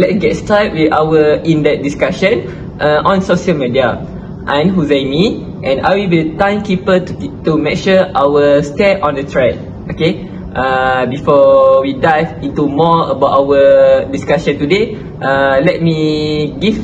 let's get started with our in-depth discussion on social media. I'm Huzaimi, and I will be the timekeeper to make sure our stay on the track. Okay. Before we dive into more about our discussion today, let me give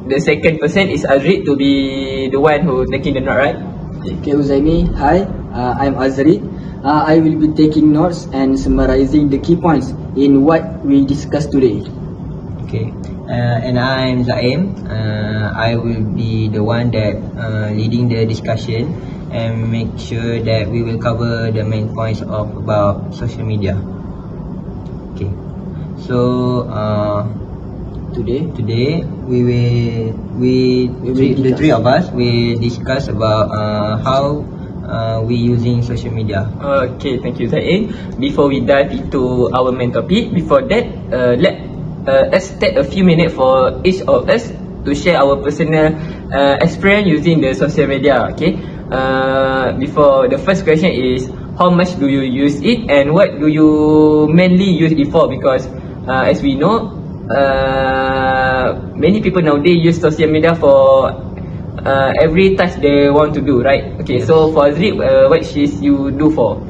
the second person is Azriq to be the one who taking the note, right? Okay, Huzaimi. Hi, I'm Azriq. I will be taking notes and summarizing the key points in what we discussed today. Okay, and I'm Zaem. I will be the one that leading the discussion and make sure that we will cover the main points of about social media. Okay, so today the three of us will discuss about how we using social media. Okay, thank you, Zaem. Before we dive into our main topic, before that, let's take a few minutes for each of us to share our personal experience using the social media. Okay. Before the first question is, how much do you use it and what do you mainly use it for? Because as we know, many people nowadays use social media for every task they want to do, right? Okay, yes. So for Azriq, what should you do for?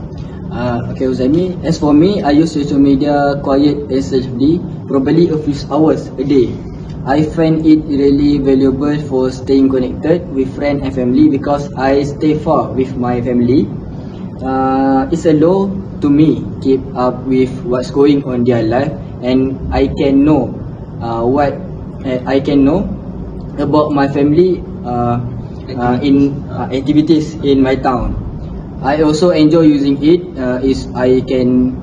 Okay, Huzaimi. As for me, I use social media quite excessively, probably a few hours a day. I find it really valuable for staying connected with friends and family because I stay far with my family. It's a law to me keep up with what's going on in their life, and I can know what I can know about my family in activities in my town. I also enjoy using it is I can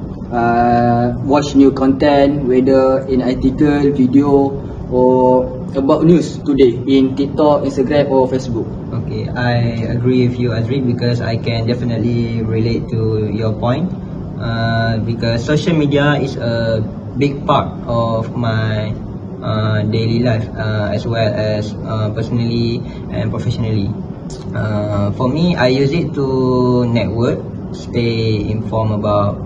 watch new content, whether in article, video, or about news today in TikTok, Instagram, or Facebook. Okay, I agree with you, Azriq, because I can definitely relate to your point. Because social media is a big part of my daily life, as well as personally and professionally. For me, I use it to network, stay informed about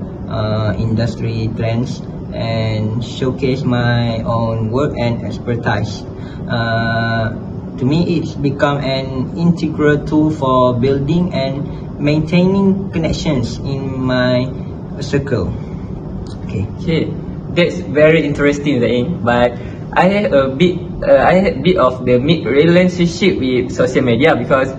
industry trends, and showcase my own work and expertise. To me, it's become an integral tool for building and maintaining connections in my circle. Okay, that's very interesting, Zaem. But I had a bit of the mixed relationship with social media because,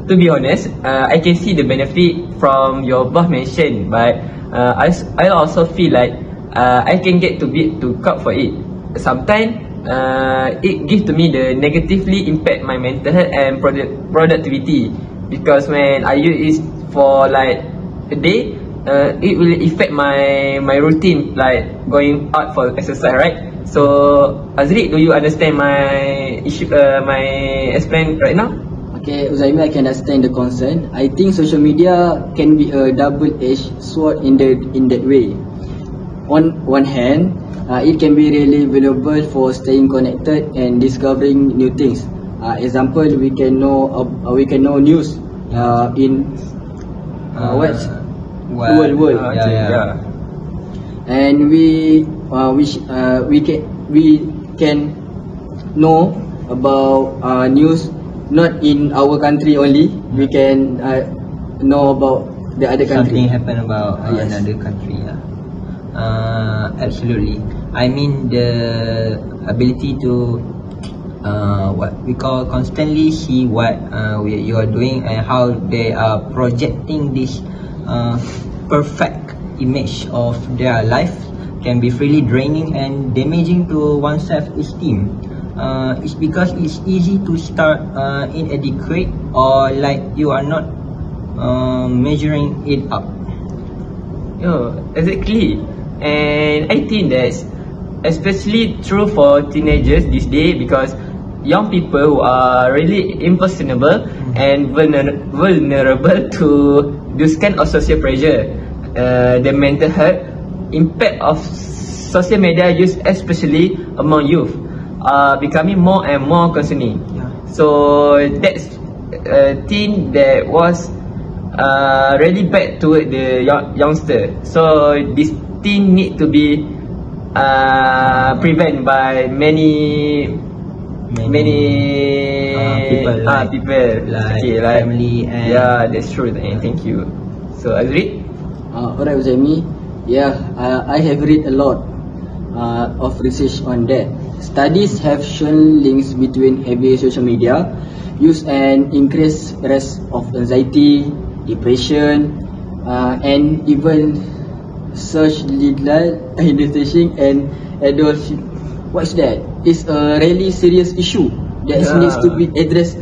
to be honest, I can see the benefit from your both mentioned, but I also feel like I can get to cut for it. Sometimes it gives to me the negatively impact my mental health and productivity, because when I use it for like a day, it will affect my routine, like going out for exercise, right? So Azriq, do you understand my issue, my explain right now? Okay, Huzaimi, I can understand the concern. I think social media can be a double-edged sword in that way. On one hand, it can be really valuable for staying connected and discovering new things. Example, we can know news in world. Yeah. And we can know about news not in our country only. We can know about the other country. Something happen about Yes. another country. Yeah. Absolutely. I mean the ability to what we call constantly see what you are doing and how they are projecting this perfect image of their life can be really draining and damaging to one's self-esteem. It's because it's easy to start inadequate or like you are not measuring it up. Exactly. And I think that's especially true for teenagers these days, because young people who are really impressionable and vulnerable to this kind of social pressure. The mental health impact of social media use, especially among youth, are becoming more and more concerning. So that's a thing that was really bad toward the youngster. So this thing need to be prevent by many people, people like okay, family and yeah, that's true. Thank you. So Azriq, Alright, Huzaimi. Yeah, I have read a lot of research on that. Studies have shown links between heavy social media use and increased risk of anxiety, depression, and even such little identification and adulthood. What's that? It's a really serious issue that needs to be addressed,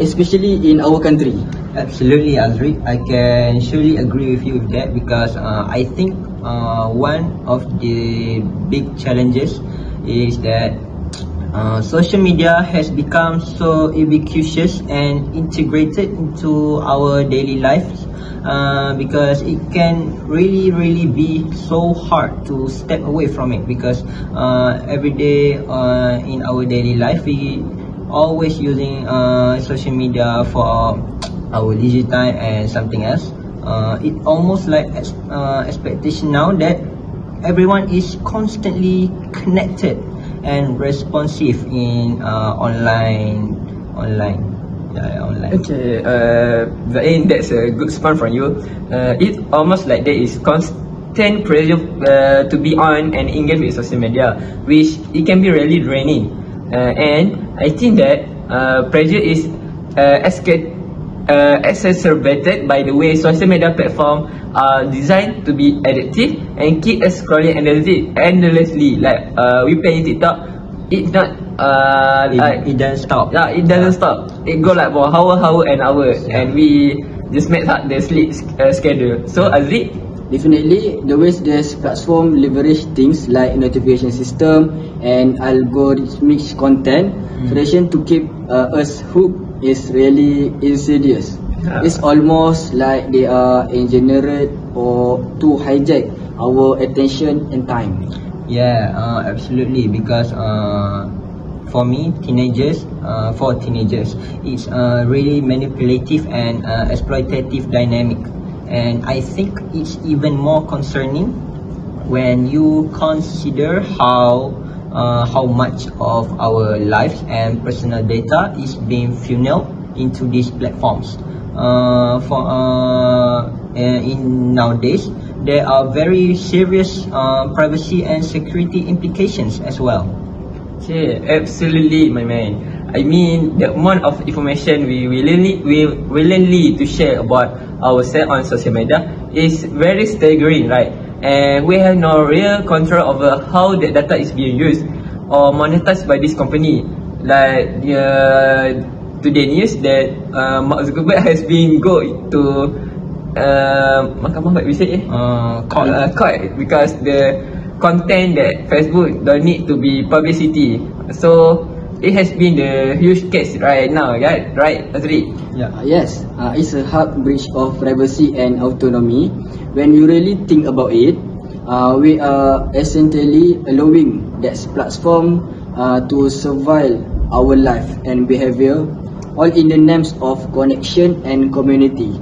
especially in our country. Absolutely, Azriq. I can surely agree with you with that because I think one of the big challenges is that social media has become so ubiquitous and integrated into our daily lives because it can really be so hard to step away from it because every day in our daily life we always using social media for our leisure time and something else. It almost like expectation now that everyone is constantly connected and responsive in online. okay, Zaem, that's a good response from you. It's almost like there is constant pressure to be on and engage with social media, which it can be really draining. And I think that pressure is exacerbated by the way social media platforms are designed to be addictive and keep us scrolling endlessly. Like we play TikTok, it's not It doesn't stop. yeah, it doesn't stop. It go like for hour and hour, and we just mess up the sleep schedule. So Azriq, Definitely, the ways this platform leverage things like notification system and algorithmic content creation to keep us hooked is really insidious. Yeah. It's almost like they are engineered or to hijack our attention and time. Yeah, absolutely. Because for teenagers, it's really manipulative and exploitative dynamic, and I think it's even more concerning when you consider how much of our lives and personal data is being funneled into these platforms. In nowadays, there are very serious privacy and security implications as well. okay, absolutely, my man. I mean, the amount of information we willingly to share about ourselves on social media is very staggering, right? And we have no real control over how the data is being used or monetized by this company. Like today news that Mark Zuckerberg has been go to mahkamah, what we say court because the content that Facebook don't need to be publicity. So it has been the huge case right now, right Azriq? Yes, it's a hard breach of privacy and autonomy. When you really think about it, we are essentially allowing that platform to surveil our life and behavior, all in the names of connection and community.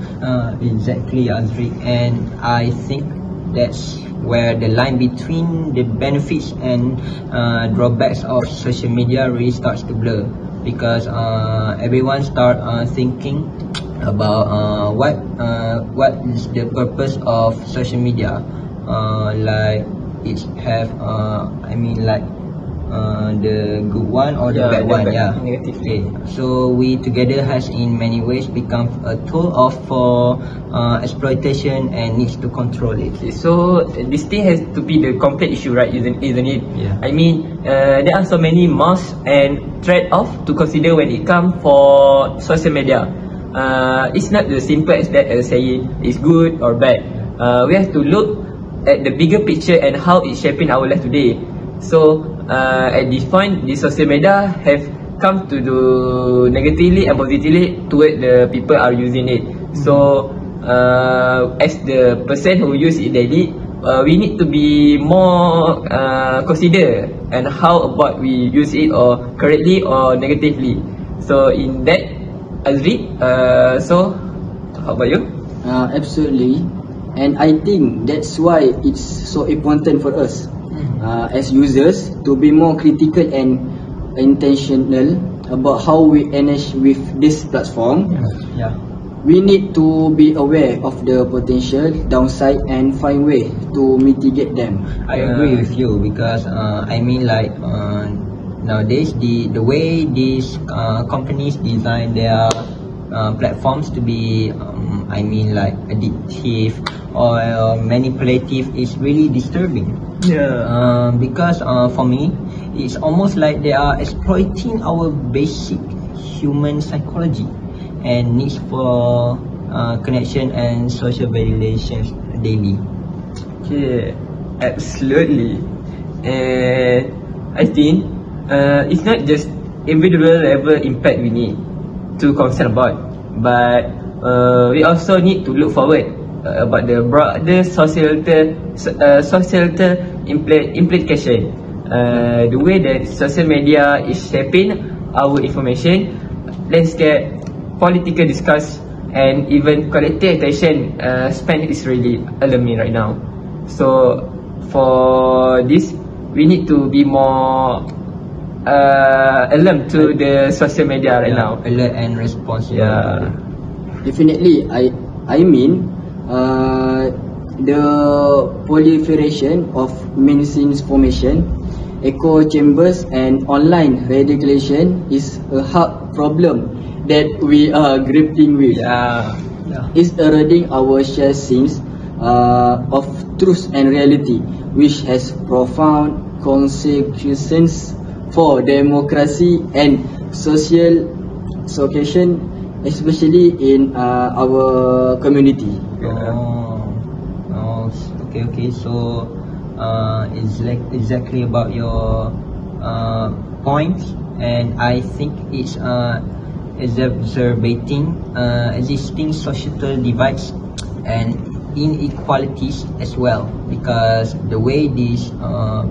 Exactly, Azriq, and I think that's where the line between the benefits and drawbacks of social media really starts to blur because everyone start thinking about what is the purpose of social media, like it have the good one or the bad one, negative. Okay, so we together has in many ways become a tool for exploitation and needs to control it. Okay, so this thing has to be the complete issue, right? Isn't it? Yeah. I mean, there are so many must and trade-off to consider when it comes for social media. It's not as simple as that as saying it's good or bad. We have to look at the bigger picture and how it's shaping our life today. So at this point, the social media have come to do negatively and positively toward the people are using it. So as the person who use it daily, we need to be more consider and how about we use it or correctly or negatively. So in that, Azriq, so how about you? Absolutely, and I think that's why it's so important for us as users to be more critical and intentional about how we engage with this platform. Yeah. We need to be aware of the potential downside and find way to mitigate them. I agree with you because I mean like nowadays the way these companies design their platforms to be I mean like addictive or manipulative is really disturbing. Because for me it's almost like they are exploiting our basic human psychology and needs for connection and social validations daily. Okay, absolutely. And I think it's not just individual level impact we need to concern about, but we also need to look forward about the broader societal implication. The way that social media is shaping our information landscape, political discourse, and even collective attention span is really alarming right now. So for this, we need to be more alert to the social media right now. Alert and responsible. Yeah. Definitely, I mean the proliferation of misinformation, echo chambers, and online radicalization is a hard problem that we are grappling with. Yeah. It's eroding our shared sense of truth and reality, which has profound consequences for democracy and social cohesion, especially in our community. Okay. So it's like exactly about your points, and I think it's exacerbating existing societal divides and inequalities as well, because the way these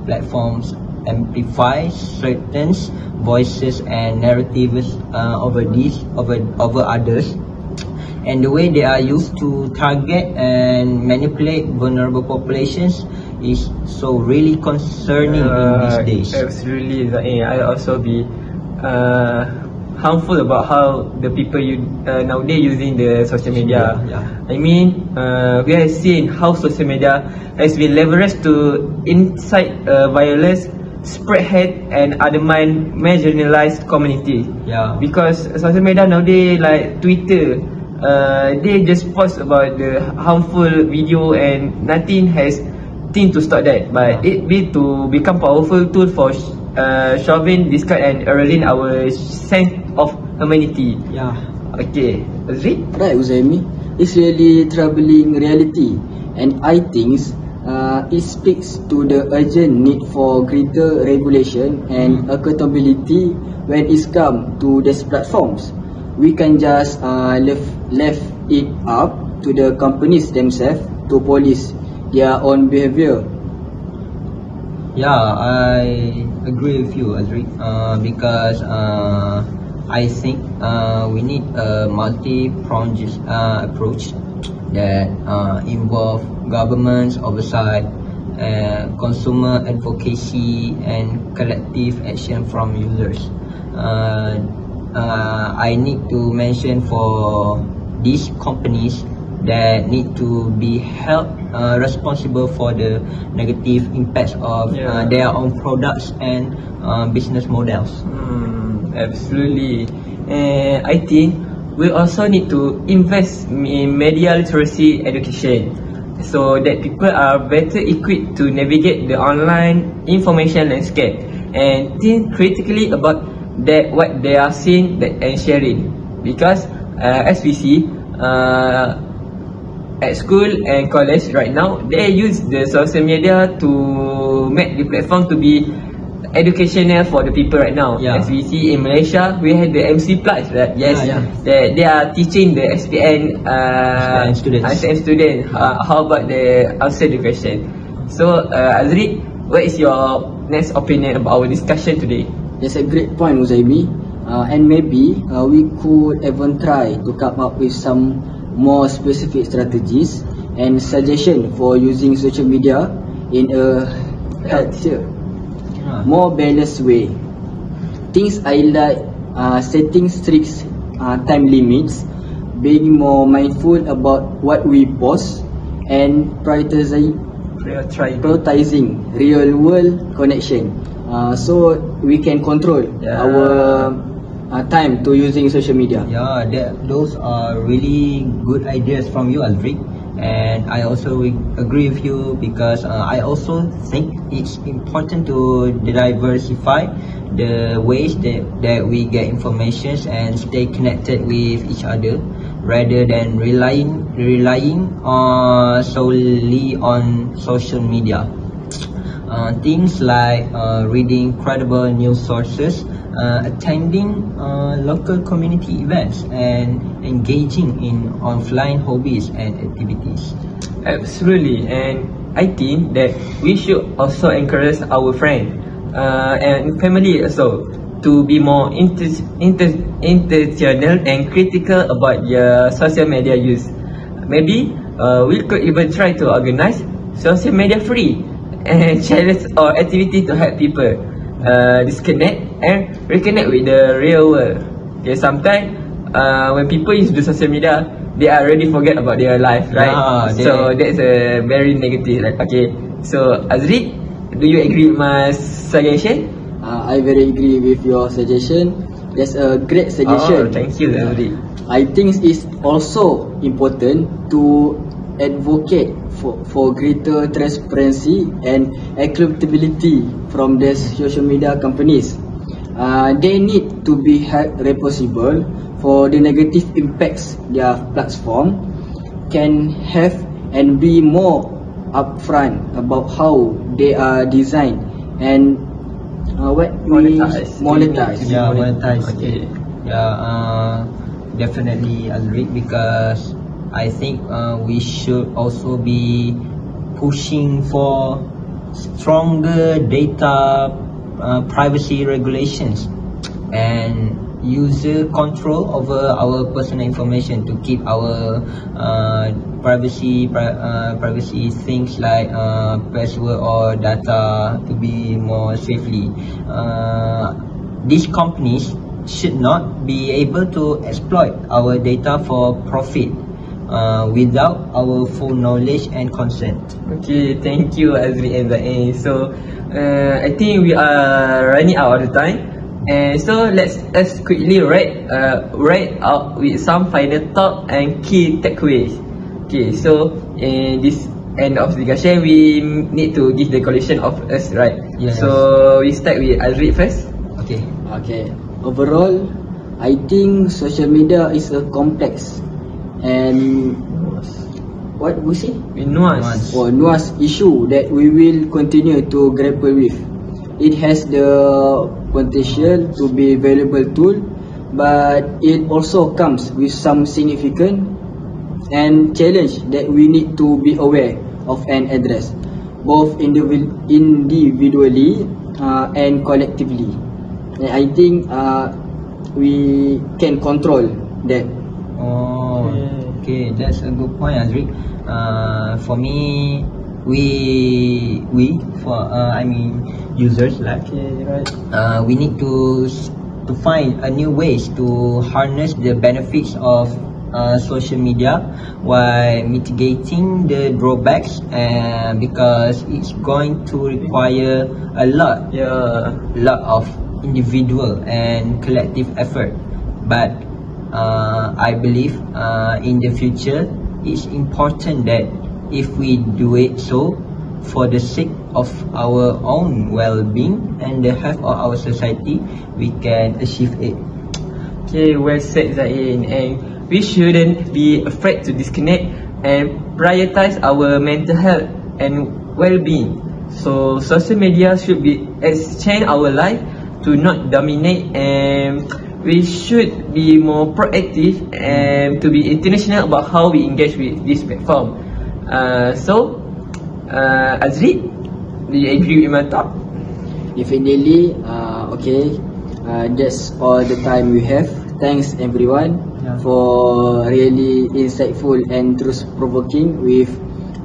platforms amplify certain voices and narratives over others, and the way they are used to target and manipulate vulnerable populations is so really concerning in these days. Absolutely, Zaem. I also be harmful about how the people nowadays using the social media. I mean, we have seen how social media has been leveraged to incite violence, spread hate, and undermine marginalized community. Because social media nowadays, like Twitter, they just post about the harmful video and nothing has thing to stop that. But it be to become powerful tool for shoving, discard, and eroding our sense of humanity. Okay, Azriq? Right, Huzaimi. It's really troubling reality, and I think it speaks to the urgent need for greater regulation and accountability when it's come to these platforms. We can just left it up to the companies themselves to police their own behavior. I agree with you, Azriq, because I think we need a multi-pronged approach that involve government's oversight, consumer advocacy, and collective action from users. I need to mention for these companies that need to be held responsible for the negative impacts of their own products and business models. Absolutely. And I think we also need to invest in media literacy education so that people are better equipped to navigate the online information landscape and think critically about what they are seeing and sharing. Because as we see, at school and college right now, they use the social media to make the platform to be educational for the people right now. As we see in Malaysia, we have the MC Plus, right? They are teaching the SPN students how about the outside education. So Azriq, what is your next opinion about our discussion today? That's a great point, Huzaimi. And maybe we could even try to come up with some more specific strategies and suggestions for using social media in a healthier, Yeah. more balanced way. Things I like setting strict time limits, being more mindful about what we post, and prioritizing real world connection. So we can control Yeah. our time to using social media. Yeah, those are really good ideas from you, Azriq. And I also agree with you because I also think it's important to diversify the ways that we get information and stay connected with each other rather than relying solely on social media. Things like reading credible news sources, attending local community events, and engaging in offline hobbies and activities. Absolutely, and I think that we should also encourage our friends and family also to be more intentional and critical about their social media use. Maybe we could even try to organize social media free and challenge or activity to help people disconnect and reconnect with the real world. Okay, sometimes when people use the social media, they already forget about their life, right? Yeah, So that's a very negative. Like, okay, so Azriq, do you agree with my suggestion? I very agree with your suggestion. That's a great Oh, suggestion. thank you, Azriq. I think it's also important to advocate for greater transparency and accountability from the social media companies. They need to be held responsible for the negative impacts their platform can have and be more upfront about how they are designed and monetize. Yeah, monetize. Okay. Yeah, definitely Azriq because I think we should also be pushing for stronger data privacy regulations and user control over our personal information to keep our privacy things like password or data to be more safely. These companies should not be able to exploit our data for profit without our full knowledge and consent. Okay, thank you, Azri and Zaem. So, I think we are running out of time, and so let's quickly write up with some final thought and key takeaways. Okay, so in this end of the discussion, we need to give the collection of us, right? Yes. So we start with Azri first. Okay. Okay. Overall, I think social media is a complex and what we say? With nuance. Or nuanced issue that we will continue to grapple with. It has the potential to be a valuable tool, but it also comes with some significant and challenge that we need to be aware of and address, both individually and collectively. And I think we can control that. Oh, okay, that's a good point, Azriq. For me, users like we need to find a new ways to harness the benefits of social media while mitigating the drawbacks, because it's going to require a lot of individual and collective effort. But I believe in the future it's important that if we do it so for the sake of our own well-being and the health of our society, we can achieve it. Okay, well said, Zain. And we shouldn't be afraid to disconnect and prioritize our mental health and well-being. So social media should be exchange our life to not dominate, and we should be more proactive and to be intentional about how we engage with this platform. Azriq, do you agree with my thought? Definitely. Okay. That's all the time we have. Thanks everyone for really insightful and truth provoking with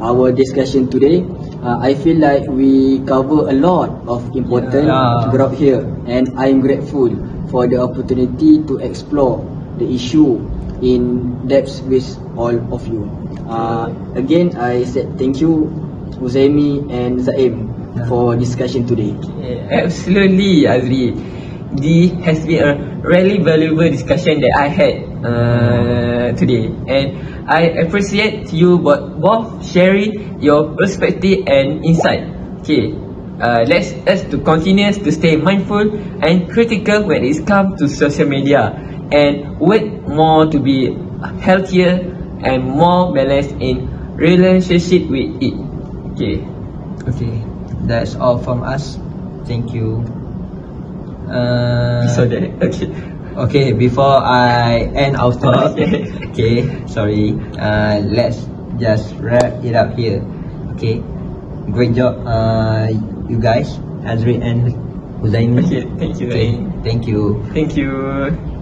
our discussion today. I feel like we cover a lot of important ground here, and I'm grateful for the opportunity to explore the issue in depth with all of you. Again, I said thank you, Huzaimi and Zaem, for discussion today. Absolutely, Azriq. This has been a really valuable discussion that I had today, and I appreciate you both sharing your perspective and insight. Okay, let's to continue to stay mindful and critical when it comes to social media, and work more to be healthier and more balanced in relationship with it. Okay. Okay, that's all from us. Thank you. So that okay. Okay, before I end our talk, okay, sorry, let's just wrap it up here. Okay, great job, you guys, Azriq and Huzaimi. Okay, thank you. Okay, thank you. Thank you.